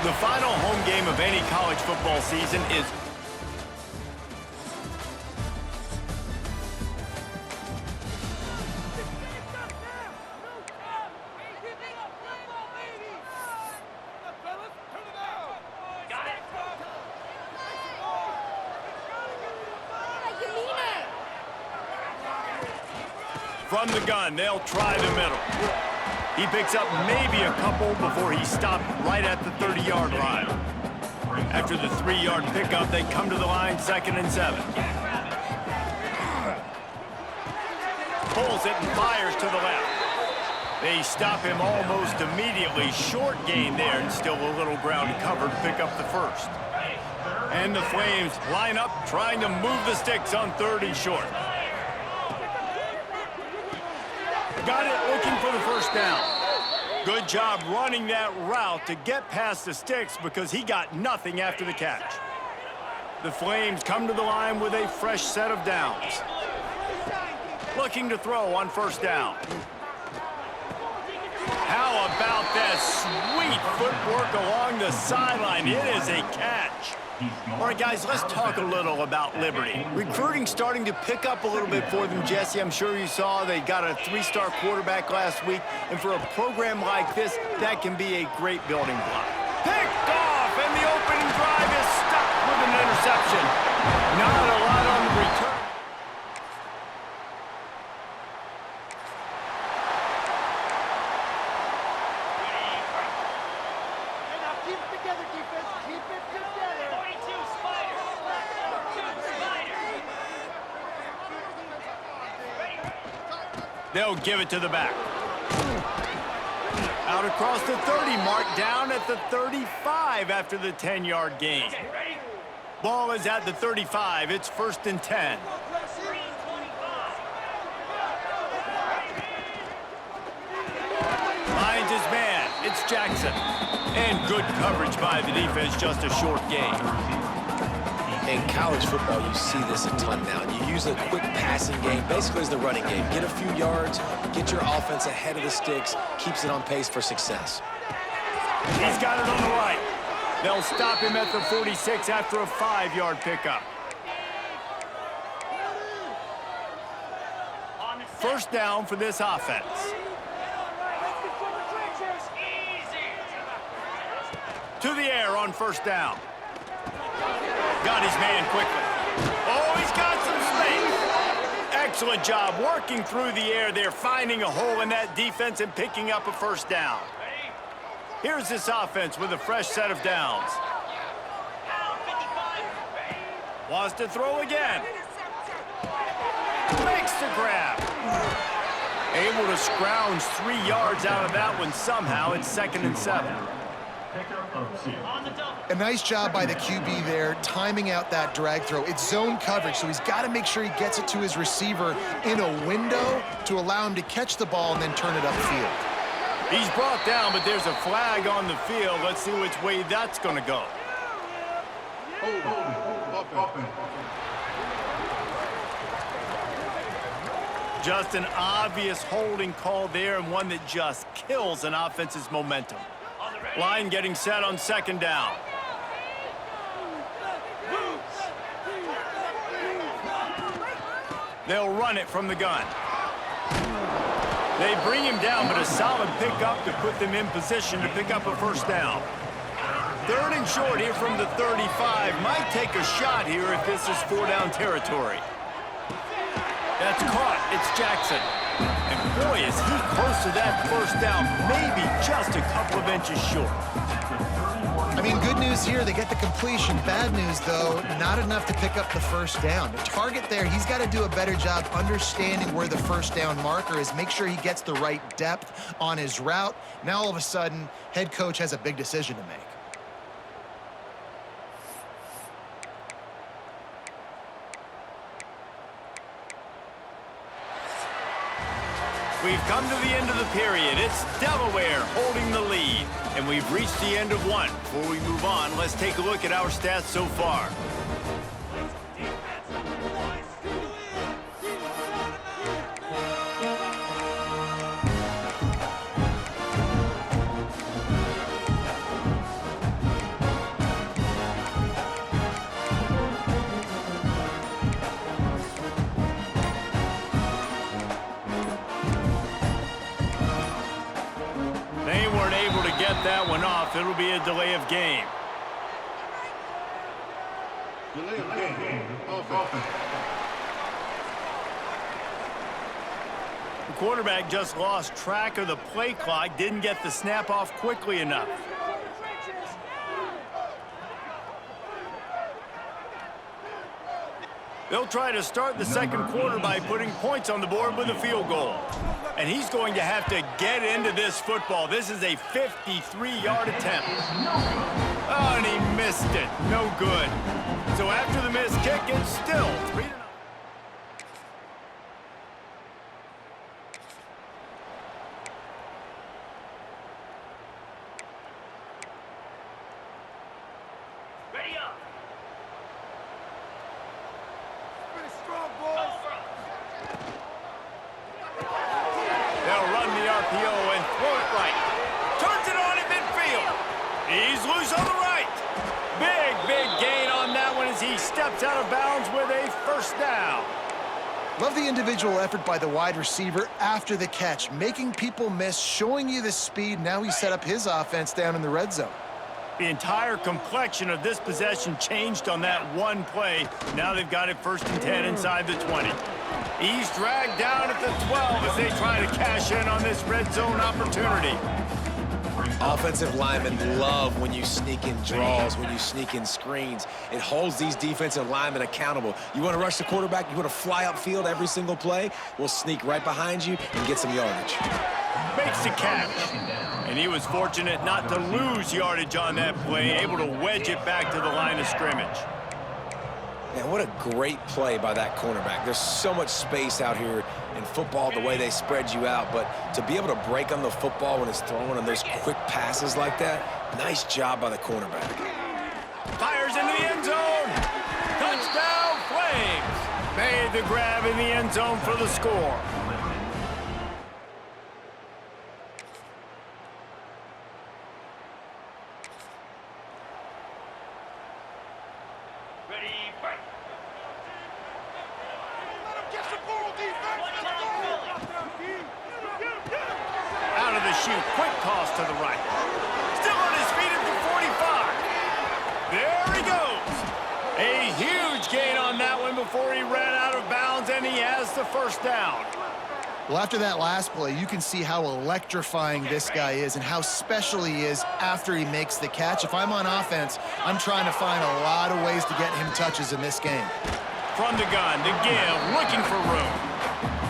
The final home game of any college football season is from the gun. They'll try the middle. He picks up maybe a couple before he stopped right at the 30-yard line. After the 3-yard pickup, they come to the line 2nd and 7. Pulls it and fires to the left. They stop him almost immediately. Short gain there and still a little ground cover to pick up the first. And the Flames line up trying to move the sticks on 3rd and short. Got it, looking for the first down. Good job running that route to get past the sticks because he got nothing after the catch. The Flames come to the line with a fresh set of downs. Looking to throw on 1st down. How about that sweet footwork along the sideline? It is a catch. All right, guys, let's talk a little about Liberty. Recruiting starting to pick up a little bit for them, Jesse. I'm sure you saw they got a 3-star quarterback last week. And for a program like this, that can be a great building block. Picked off, and the opening drive is stopped with an interception. Not a lot on the return. They'll give it to the back. Out across the 30, marked down at the 35 after the 10-yard gain. Ball is at the 35. It's 1st and 10. Finds his man. It's Jackson. And good coverage by the defense, just a short gain. In college football, you see this a ton now. You use a quick passing game, basically as the running game. Get a few yards, get your offense ahead of the sticks, keeps it on pace for success. He's got it on the right. They'll stop him at the 46 after a 5-yard pickup. 1st down for this offense. To the air on 1st down. Got his man quickly. Oh, he's got some space. Excellent job working through the air there, finding a hole in that defense and picking up a 1st down. Here's this offense with a fresh set of downs. Wants to throw again. Makes the grab. Able to scrounge 3 yards out of that one somehow. It's 2nd and 7. A nice job by the QB there, timing out that drag throw. It's zone coverage, so he's got to make sure he gets it to his receiver in a window to allow him to catch the ball and then turn it upfield. He's brought down, but there's a flag on the field. Let's see which way that's going to go. Just an obvious holding call there, and one that just kills an offense's momentum. Line getting set on 2nd down. They'll run it from the gun. They bring him down, but a solid pickup to put them in position to pick up a 1st down. 3rd and short here from the 35. Might take a shot here if this is 4-down territory. That's caught. It's Jackson. And boy, is he close to that 1st down, maybe just a couple of inches short. I mean, good news here, they get the completion. Bad news, though, not enough to pick up the 1st down. The target there, he's got to do a better job understanding where the 1st down marker is, make sure he gets the right depth on his route. Now, all of a sudden, head coach has a big decision to make. We've come to the end of the period. It's Delaware holding the lead. And we've reached the end of one. Before we move on, let's take a look at our stats so far. that one off. It'll be a delay of game. Delay of game. Offense. The quarterback just lost track of the play clock, didn't get the snap off quickly enough. They'll try to start the second quarter by putting points on the board with a field goal. And he's going to have to get into this football. This is a 53-yard attempt. Oh, and he missed it. No good. So after the missed kick, it's still 3-0. They'll run the RPO and throw it right. Turns it on in midfield. He's loose on the right. Big gain on that one as he steps out of bounds with a first down. Love the individual effort by the wide receiver after the catch, making people miss, showing you the speed. Now he set up his offense down in the red zone. The entire complexion of this possession changed on that one play. Now they've got it 1st and 10 inside the 20. He's dragged down at the 12 as they try to cash in on this red zone opportunity. Offensive linemen love when you sneak in draws, when you sneak in screens. It holds these defensive linemen accountable. You want to rush the quarterback, you want to fly upfield every single play, we'll sneak right behind you and get some yardage. Makes the catch. And he was fortunate not to lose yardage on that play, able to wedge it back to the line of scrimmage. Man, what a great play by that cornerback. There's so much space out here in football, the way they spread you out, but to be able to break on the football when it's thrown on those quick passes like that, nice job by the cornerback. Fires into the end zone. Touchdown, Flames. Made the grab in the end zone for the score. Out of the chute, quick toss to the right. Still on his feet at the 45. There he goes. A huge gain on that one before he ran out of bounds, and he has the first down. Well, after that last play, you can see how electrifying this guy is and how special he is after he makes the catch. If I'm on offense, I'm trying to find a lot of ways to get him touches in this game. From the gun, the give, looking for room.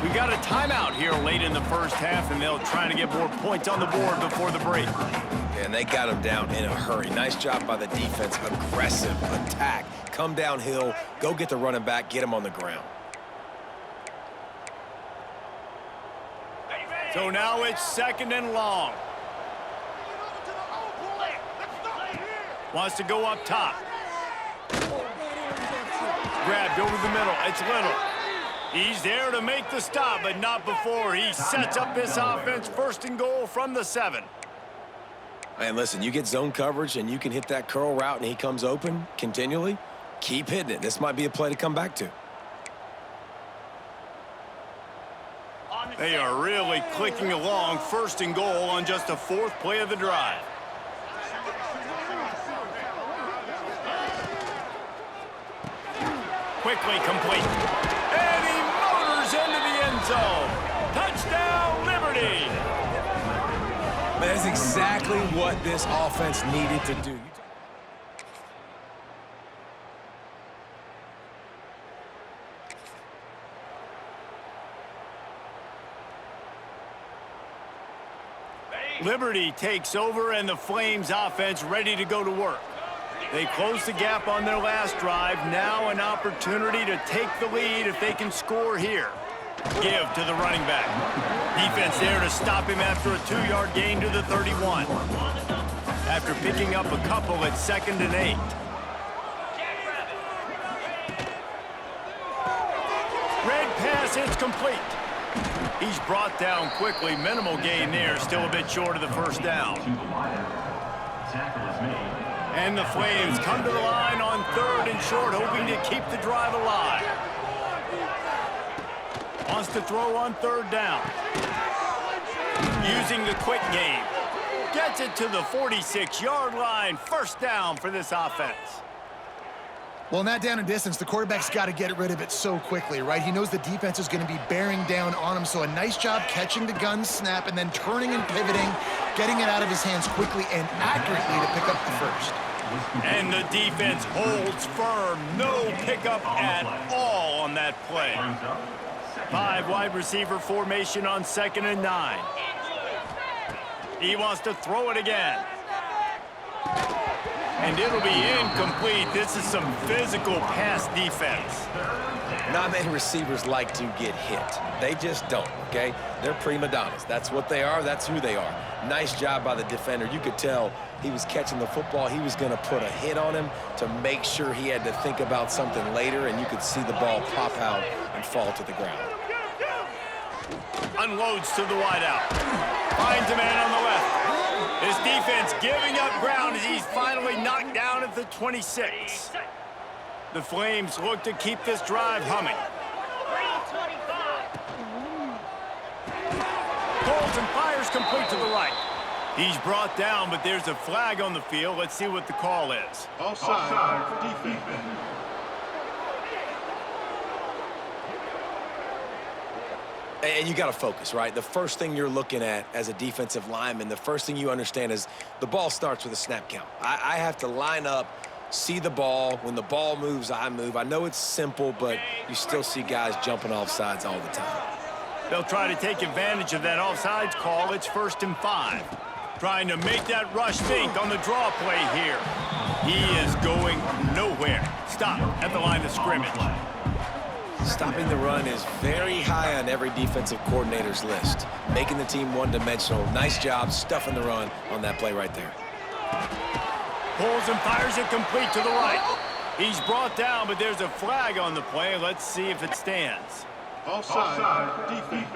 We got a timeout here late in the first half, and they'll try to get more points on the board before the break. And they got him down in a hurry. Nice job by the defense. Aggressive attack. Come downhill, go get the running back, get him on the ground. So now it's 2nd and long. Wants to go up top. Grabbed over the middle. It's Little. He's there to make the stop, but not before he sets up this offense 1st and goal from the 7. And listen, you get zone coverage and you can hit that curl route and he comes open continually, keep hitting it. This might be a play to come back to. They are really clicking along 1st and goal on just the 4th play of the drive. Quickly complete. And he motors into the end zone. Touchdown, Liberty! That is exactly what this offense needed to do. Liberty takes over, and the Flames offense ready to go to work. They closed the gap on their last drive. Now an opportunity to take the lead if they can score here. Give to the running back. Defense there to stop him after a 2-yard gain to the 31. After picking up a couple at 2nd and 8. Red pass, it's complete. He's brought down quickly. Minimal gain there. Still a bit short of the first down. And the Flames come to the line on 3rd and short, hoping to keep the drive alive. Wants to throw on 3rd down. Using the quick game. Gets it to the 46-yard line. First down for this offense. Well, in that down and distance, the quarterback's got to get rid of it so quickly, right? He knows the defense is going to be bearing down on him, so a nice job catching the gun snap and then turning and pivoting, getting it out of his hands quickly and accurately to pick up the first. And the defense holds firm. No pickup at all on that play. 5 wide receiver formation on 2nd and 9. He wants to throw it again. And it'll be incomplete. This is some physical pass defense. Not many receivers like to get hit. They just don't, okay? They're prima donnas. That's what they are. That's who they are. Nice job by the defender. You could tell he was catching the football. He was going to put a hit on him to make sure he had to think about something later, and you could see the ball pop out and fall to the ground. Unloads to the wideout. Finds a man on the left. His defense giving up ground as he's finally knocked down at the 26. The Flames look to keep this drive humming. Pulls and fires complete to the right. He's brought down, but there's a flag on the field. Let's see what the call is. Offside, defense. And you got to focus, right? The first thing you're looking at as a defensive lineman, the first thing you understand is the ball starts with a snap count. I have to line up, see the ball. When the ball moves, I move. I know it's simple, but you still see guys jumping off sides all the time. They'll try to take advantage of that offsides call. It's 1st and 5. Trying to make that rush think on the draw play here. He is going nowhere. Stop at the line of scrimmage. Stopping the run is very high on every defensive coordinator's list. Making the team one-dimensional. Nice job stuffing the run on that play right there. Pulls and fires it complete to the right. He's brought down, but there's a flag on the play. Let's see if it stands. Offside, defense.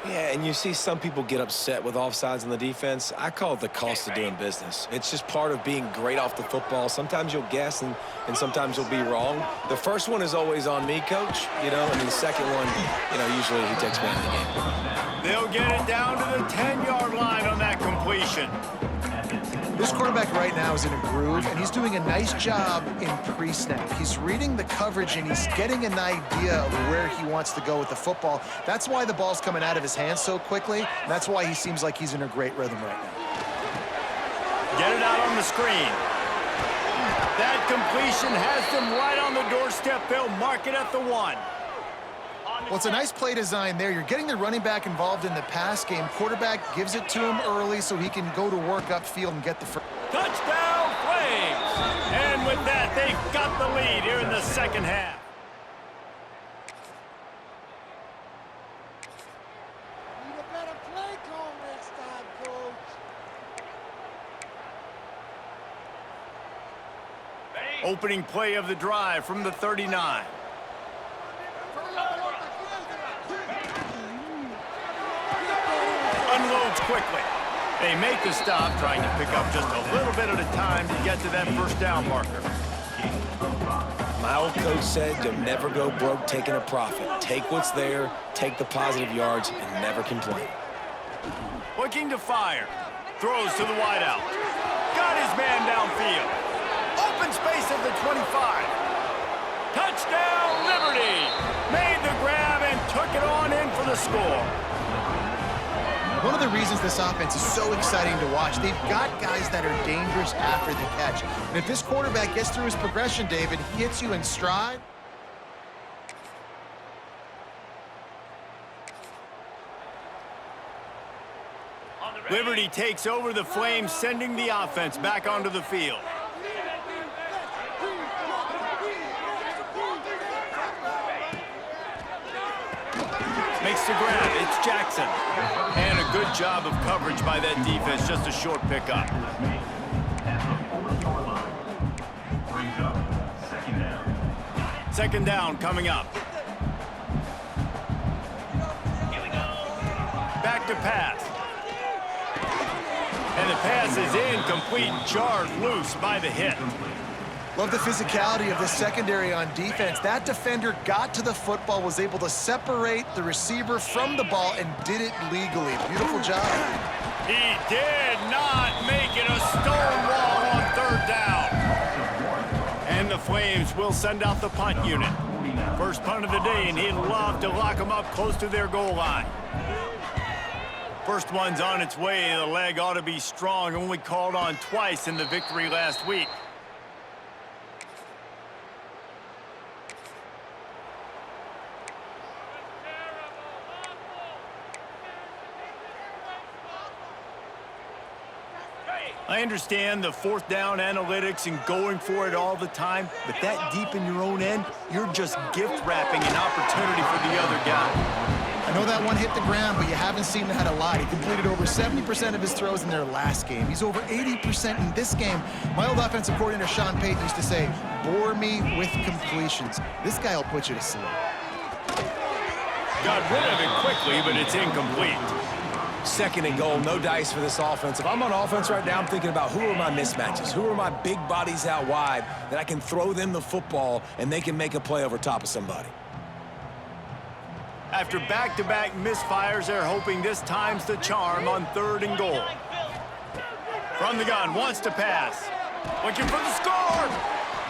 Yeah, and you see some people get upset with offsides on the defense. I call it the cost of doing business. It's just part of being great off the football. Sometimes you'll guess and sometimes you'll be wrong. The first one is always on me, Coach, and the second one, usually he takes me out of the game. They'll get it down to the 10-yard line on that completion. This quarterback right now is in a groove, and he's doing a nice job in pre-snap. He's reading the coverage, and he's getting an idea of where he wants to go with the football. That's why the ball's coming out of his hands so quickly, and that's why he seems like he's in a great rhythm right now. Get it out on the screen. That completion has them right on the doorstep. They'll mark it at the 1. Well, it's a nice play design there. You're getting the running back involved in the pass game. Quarterback gives it to him early so he can go to work upfield and get the first. Touchdown, Flames! And with that, they've got the lead here in the second half. Need a better play call next time, Coach. Opening play of the drive from the 39. Unloads quickly. They make the stop, trying to pick up just a little bit at a time to get to that first down marker. My old coach said you'll never go broke taking a profit. Take what's there, take the positive yards, and never complain. Looking to fire. Throws to the wideout. Got his man downfield. Open space at the 25. Touchdown, Liberty! Made the grab and took it on in for the score. One of the reasons this offense is so exciting to watch, they've got guys that are dangerous after the catch. And if this quarterback gets through his progression, David, he hits you in stride. Liberty takes over the Flames, sending the offense back onto the field. Makes the grab. It's Jackson. And a good job of coverage by that defense. Just a short pickup. Second down coming up. Back to pass. And the pass is incomplete, jarred loose by the hit. Love the physicality of the secondary on defense. That defender got to the football, was able to separate the receiver from the ball, and did it legally. Beautiful job. He did not make it a stonewall on 3rd down. And the Flames will send out the punt unit. First punt of the day, and he'd love to lock them up close to their goal line. First one's on its way. The leg ought to be strong. Only called on twice in the victory last week. I understand the 4th down analytics and going for it all the time, but that deep in your own end, you're just gift wrapping an opportunity for the other guy. I know that one hit the ground, but you haven't seen him had a lot. He completed over 70% of his throws in their last game. He's over 80% in this game. My old offensive coordinator, Sean Payton, used to say, bore me with completions. This guy will put you to sleep. Got rid of it quickly, but it's incomplete. 2nd and goal, no dice for this offense. If I'm on offense right now, I'm thinking about who are my mismatches? Who are my big bodies out wide that I can throw them the football and they can make a play over top of somebody? After back-to-back misfires, they're hoping this time's the charm on 3rd and goal. From the gun, wants to pass. Looking for the score.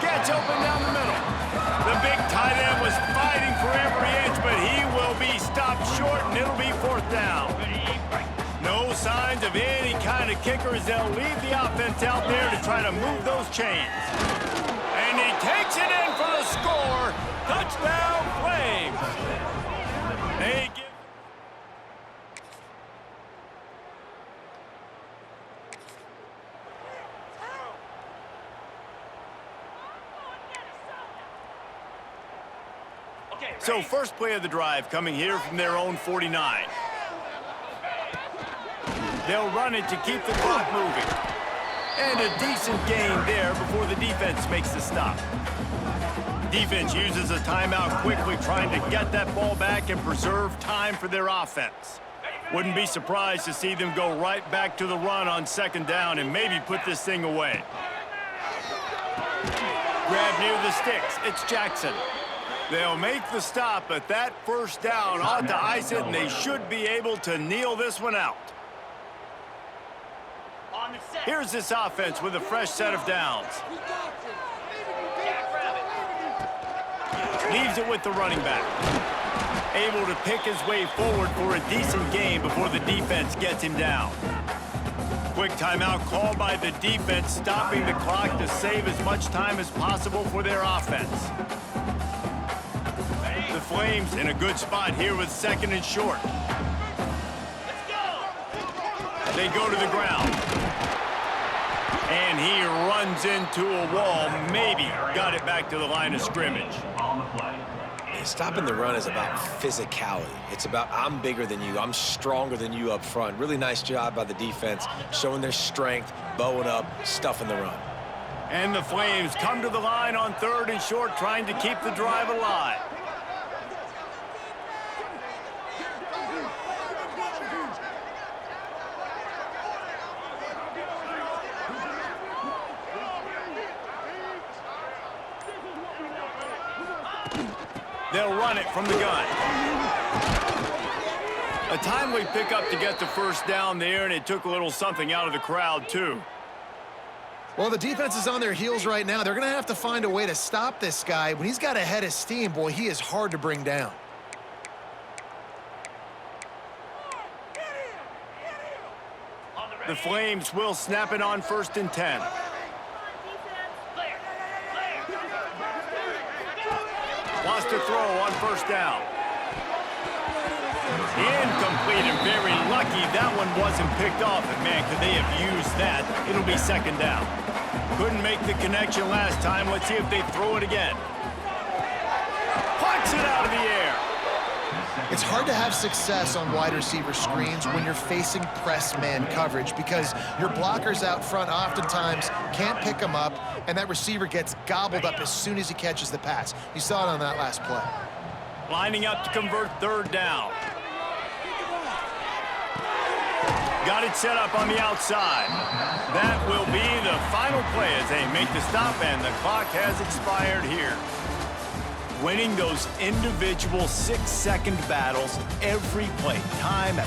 Gets open down the middle. The big tight end was fighting for every inch, but he will be stopped short, and it'll be 4th down. No signs of any kind of kickers. They'll leave the offense out there to try to move those chains. And he takes it in for the score. Touchdown, Flames. They give... So first play of the drive coming here from their own 49. They'll run it to keep the clock moving. And a decent gain there before the defense makes the stop. Defense uses a timeout quickly, trying to get that ball back and preserve time for their offense. Wouldn't be surprised to see them go right back to the run on 2nd down and maybe put this thing away. Grab near the sticks. It's Jackson. They'll make the stop, but that 1st down ought to ice it, and they should be able to kneel this one out. Here's this offense with a fresh set of downs. Leaves it with the running back. Able to pick his way forward for a decent gain before the defense gets him down. Quick timeout called by the defense, stopping the clock to save as much time as possible for their offense. The Flames in a good spot here with 2nd and short. They go to the ground. And he runs into a wall, maybe got it back to the line of scrimmage. Stopping the run is about physicality. It's about I'm bigger than you, I'm stronger than you up front. Really nice job by the defense, showing their strength, bowing up, stuffing the run. And the Flames come to the line on 3rd and short, trying to keep the drive alive. They'll run it from the gun. A timely pickup to get the 1st down there, and it took a little something out of the crowd, too. Well, the defense is on their heels right now. They're going to have to find a way to stop this guy. When he's got a head of steam, boy, he is hard to bring down. The Flames will snap it on 1st and 10. Wants to throw on 1st down. Incomplete, and very lucky that one wasn't picked off. And man, could they have used that? It'll be 2nd down. Couldn't make the connection last time. Let's see if they throw it again. Plucks it out of the air. It's hard to have success on wide receiver screens when you're facing press man coverage because your blockers out front oftentimes can't pick them up, and that receiver gets gobbled up as soon as he catches the pass. You saw it on that last play. Lining up to convert 3rd down. Got it set up on the outside. That will be the final play as they make the stop, and the clock has expired here. Winning those individual 6-second battles every play, time